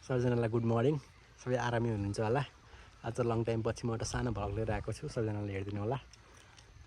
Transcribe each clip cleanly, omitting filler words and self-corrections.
सबैजनालाई good morning. सबै आरामै हुनुहुन्छ होला। आज लङ टाइम पछि म एउटा सानो भ्लग लिएर आएको छु। सबैजनाले हेरिदिनु होला,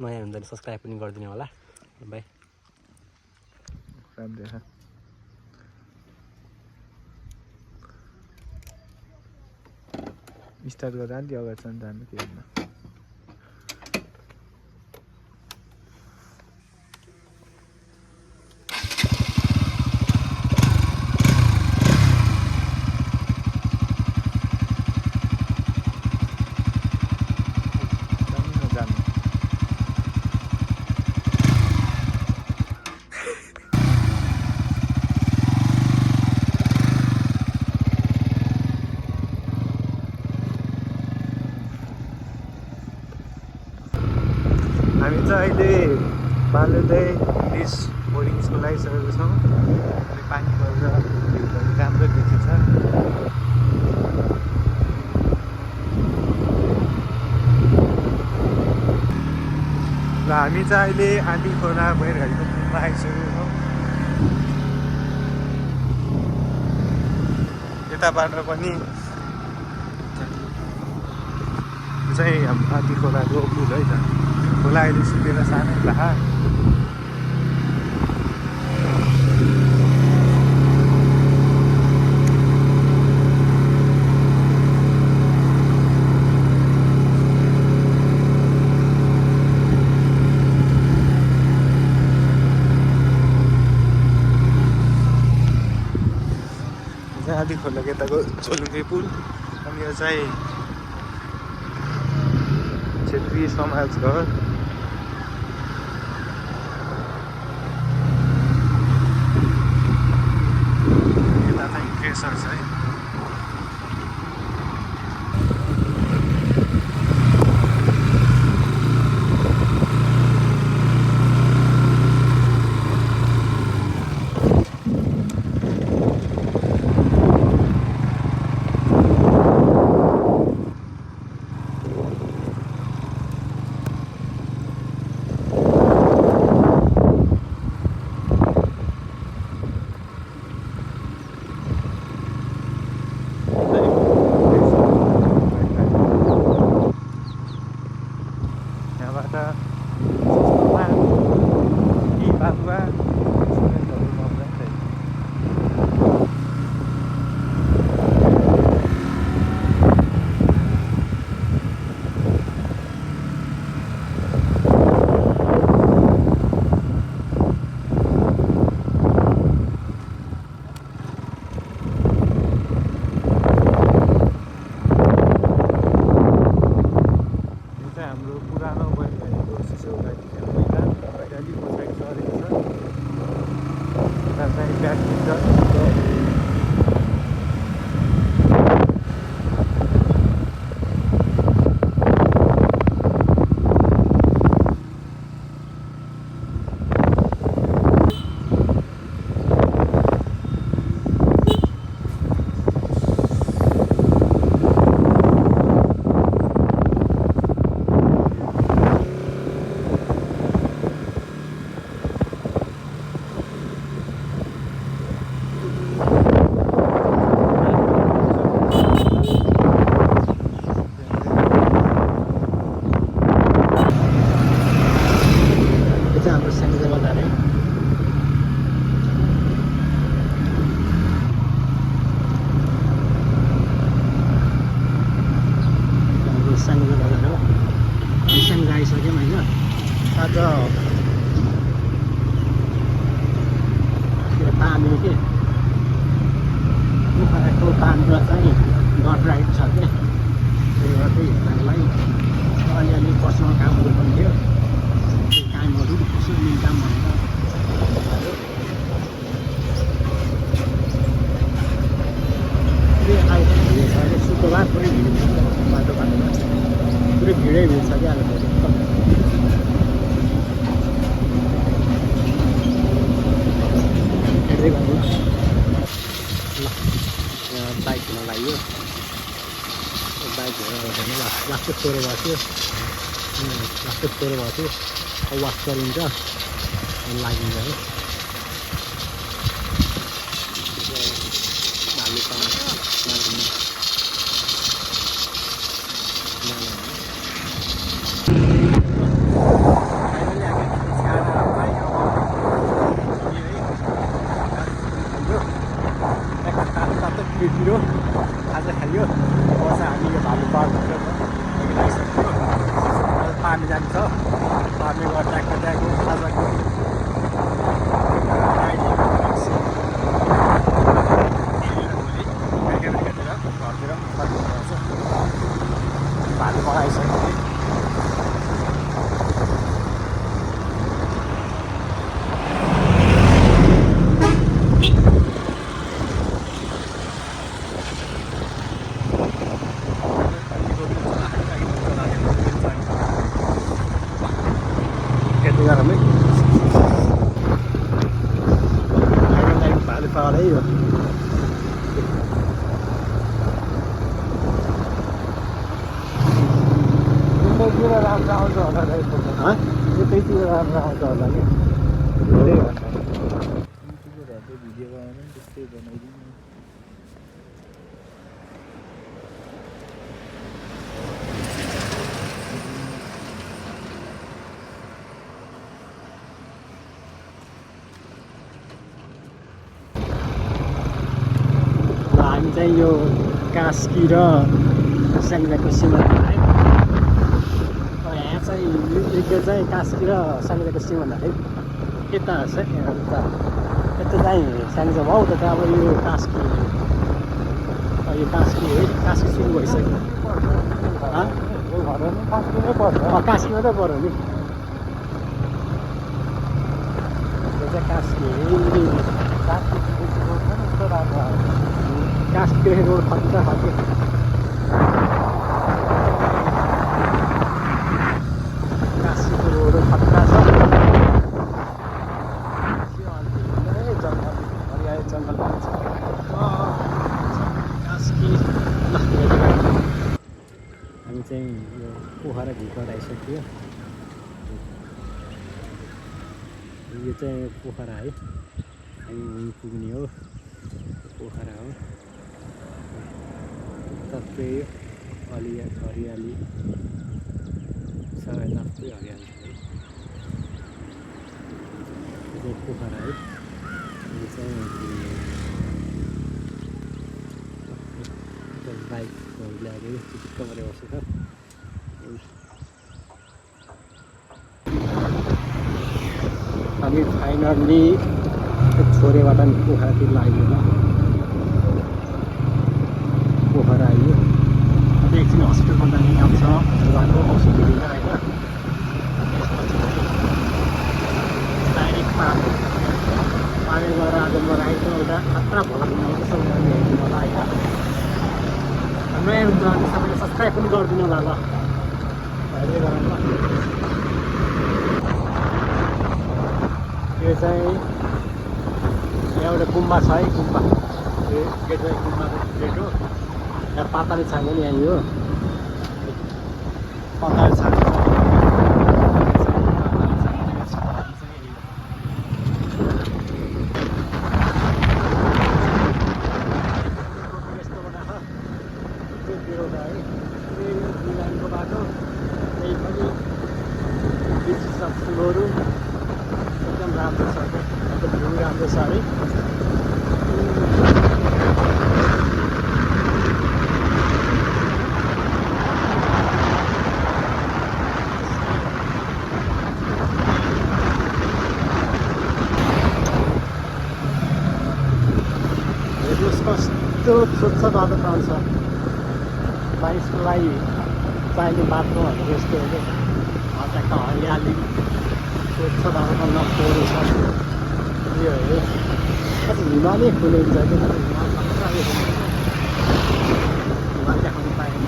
नयाँ हुन्छ भने सब्सक्राइब पनि गरिदिनु होला। बाई। स्टार्ट गर्दा नि अगाडि जानु के भन्नु। हामी चाहिँ अहिले बालुदै इङ्ग्लिस बोर्डिङ स्कुल आइसकेको छौँ। पानी परेर भिउहरू राम्रो देखिन्छ। ल हामी चाहिँ अहिले आँधी खोला भैरघारीको पुलमा आइसकेको छौँ। यताबाट पनि चाहिँ आँधी खोलाको पुल है त। खोला अहिले सुकेर सानै भए आँधी खोलाको यताको चोलुङ्गे पुल। अनि यो चाहिँ क्षेत्रीय समाज घर। यता चाहिँ क्रेसर छ है। हाम्रो पुरानो बैलगाडीको सिसो गाडी अलिक पछाडि सरेको छ। यता चाहिँ ब्याडमिन्टन आइसक्यौँ होइन। आज पानी के पानीमा चाहिँ डट राइड छ क्या। त्यही गर्दै हामीलाई अलिअलि पर्सनल कामहरू पनि थियो। त्यो कामहरू सुइमिङ काम भनेर पुरै आइपुग्छ अहिले। शुक्रबार पुरै भिड छ बाटो बाटोमा, पुरै भिडै भिड छ क्या अहिले। बाइक हुन लाग्यो। बाइक हेरेर लास्टै चोरो भएको थियो। वास गरिन्छ अनि लागिन्छ है। भालु पिरो आज खाइयो बस हामी यो भालु पार्कभित्र लागिसक्यो पार्ने जान्छ पार्ने गर्दा कताको आजको घरतिर भालु पकाइसक्यो गरमै भालु पालै हो यतैतिर राम्रो आउँछ होला यतैतिर राम्रो आउँछ होला कि धेरै भन्दा भिडियो बनाउनु त्यस्तै बनाइदिनु हामी चाहिँ यो कास्की र स्याङ्जाको सिमाना है यहाँ चाहिँ यो चाहिँ कास्की र स्याङ्जाको सिमाना है यता चाहिँ यता चाहिँ स्याङ्जा भयो त अब यो कास्की है कास्की सुरु भइसक्यो कास्की मात्रै पऱ्यो नि यो चाहिँ कास्की कास्की रोड खत्ता खालको कास्कीको रोड खत्ता छ जङ्गल हरियाली जङ्गल छ कास्की हामी चाहिँ यो पोखरा भित्र आइसक्यो यो चाहिँ पोखरा है हामी वहीँ पुग्ने हो पोखरा हो टक्कै हरियाली सबै टक्कै हरियाली छ है यो पोखरा है यो चाहिँ बाइकहरू ल्याएर चिक्क परेर बसेको हामी फाइनल्ली छोरेबाट नि पोखरातिर लाग्यो होला पोखरा आइयो अब एकछिन हस्पिटलमा जाने काम छ उहाँको औषधि लिएर होइन डाइरेक्ट पानी गएर आज म राइट एउटा खतरा भला बनाएको छ उनीहरूले मलाई होइन नयाँ हुन्छ भने सबैले सब्सक्राइब पनि गरिदिनु होला ल अहिले गरौँ ल यो चाहिँ एउटा गुम्बा छ है गुम्बा यो गेटवे गुम्बाको गेट हो यहाँ पाताले छान्छ नि यहाँ यो पाताले छान्छ लाइनको बाटो त्यही पनि फुलहरू एकदम राम्रो छ एकदम भ्यू राम्रो छ है हेर्नुहोस् कस्तो स्वच्छ वातावरण छ मानिसको लागि चाहिने बाटोहरू यस्तो हो त्यहाँको हरियाली स्वच्छ वातावरण फोहोर छ यो हो कति हिमालय फुलेको छ कि हिमाल देखाउनु पाएन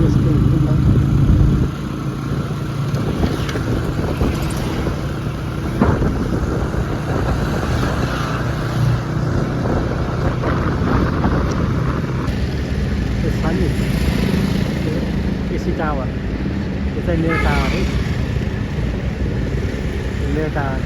यस्तो एसी टावर यो चाहिँ मेरो टावर है मेरो टावर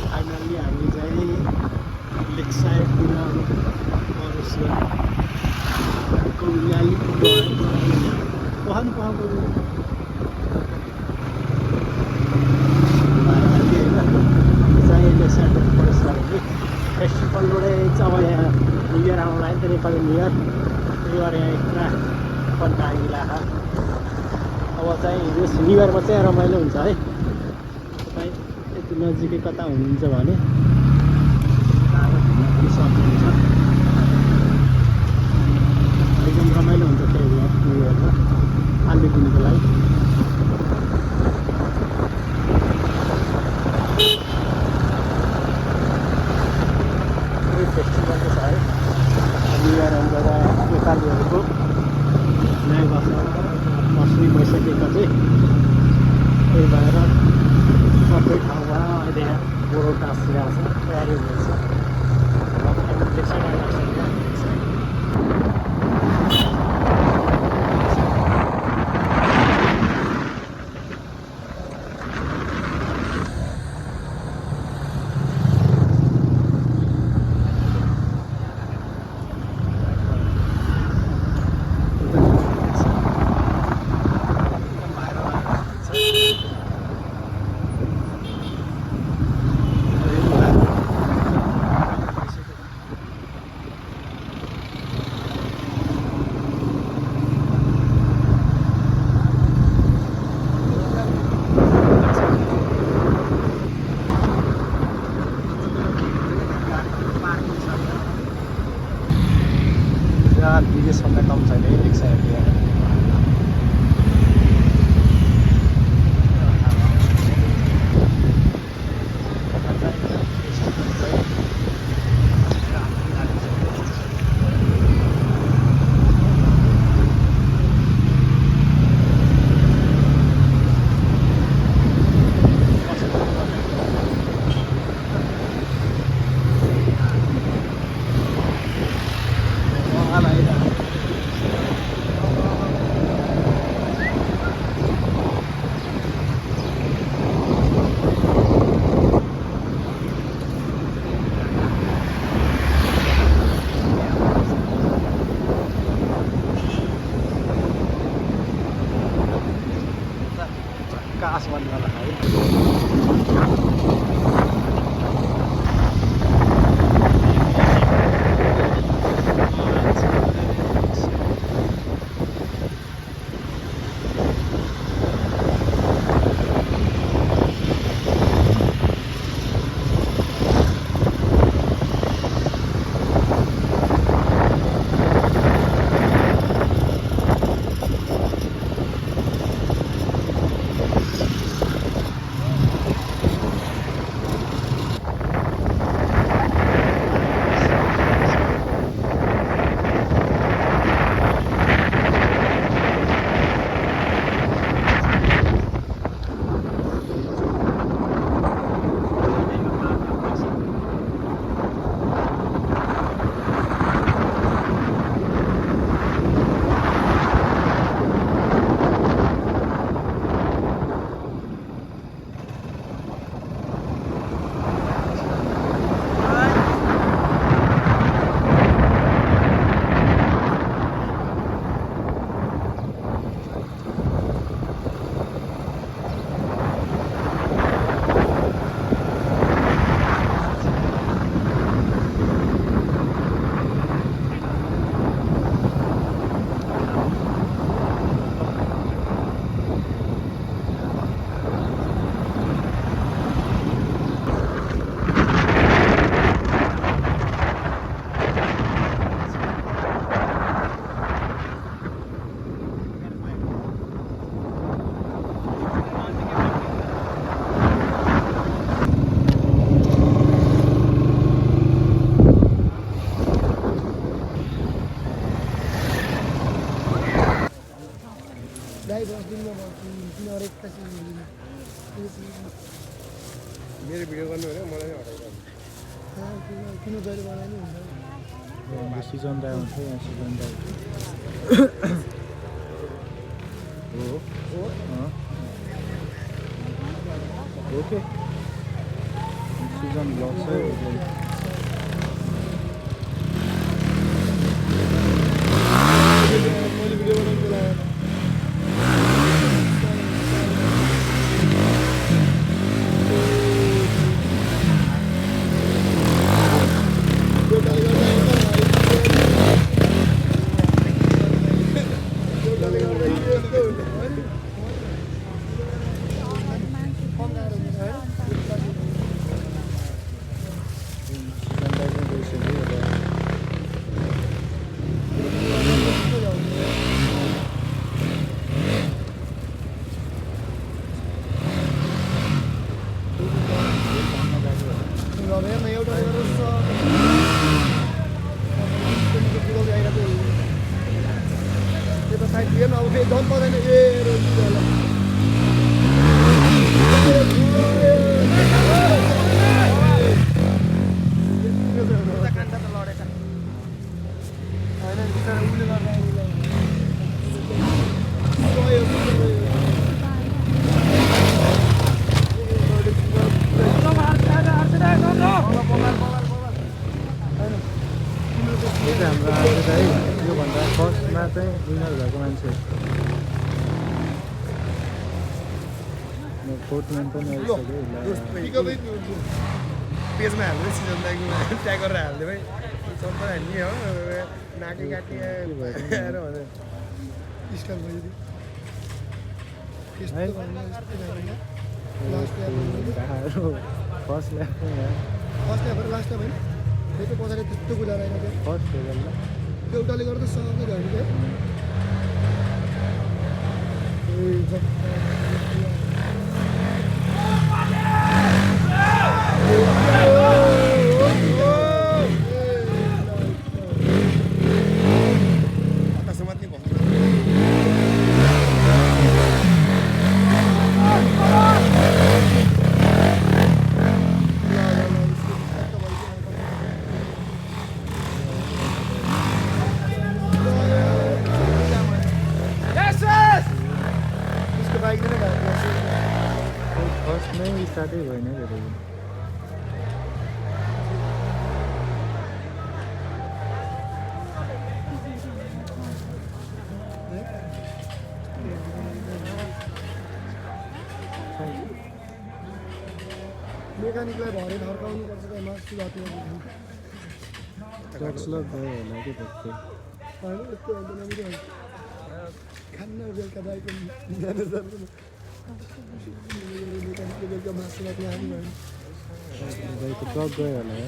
फाइनल्ली हामी चाहिँ लेक साइड पुऱ्याउनु परोस् कौलियाली पहाड बिहिबारमा चाहिँ रमाइलो हुन्छ है। तपाईँ यति नजिकै कता हुनुहुन्छ भने घुम्न सक्नुहुन्छ। एकदम रमाइलो हुन्छ त्यो बिहिबारमा आलुदिनको लागि। फेस्टिभल छ है बिहिबार आउँदा नेपालीहरूको नयाँ वर्ष सुरु भइसकेको चाहिँ त्यही भएर सबै ठाउँमा अहिले गोरु टाँसिरहेको छ, तयारी हुँदैछ। विदेशभन्दा कम छैन है रिक्साहरू। कास भन्नुलाई है। मेरो भिडियो गर्नु भने मलाई नै हटाइदिनु। किन जहिले बनाए नि हुन्छ। सिजन दाइ हुन्छ यहाँ सिजन दाइ हो ओके सिजन ब्लग छ। फोर्टम्यान पनि आइसक्यो पेजमा हाल्दै सिजन दाइको ट्याग गरेर हाल्दै भाइ सबै हाल्ने हो नाके काटी आएर भने स्टाइल भयो first lap first lab last lab होइन त्यो पछाडि त्यस्तो कुरा रहेन त्यो फर्स्ट हो गल्ला एउटाले गर्दा सँगै झन् क्या फर्स्टमै स्टार्टै भएन क्या मेकानिकलाई भरे फर्काउनु पर्छ क्या मासु बाटो ट्याक्स लक भयो होला कि त्यस्तै होइन यस्तो हुँदैन मेरो खान्न बेलुका बाइक म्यानेजर मेकानिकले बेलुका मासु बाट्ने आउनु भयो बाइकको ट्रक गयो होला है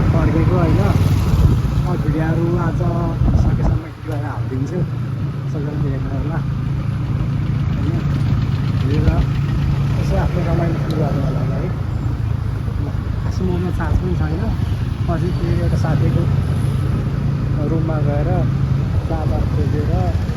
फर्केको होइन भिडियोहरू आज सकेसम्म गएर हालिदिन्छु सोसियल मिडियामा होला होइन हेरेर यसो आफ्नो रमाइलो फिल गर्नु होला है खासै ममा चार्ज पनि छैन पछि फेरि एउटा साथीको रुममा गएर चार्जर खोजेर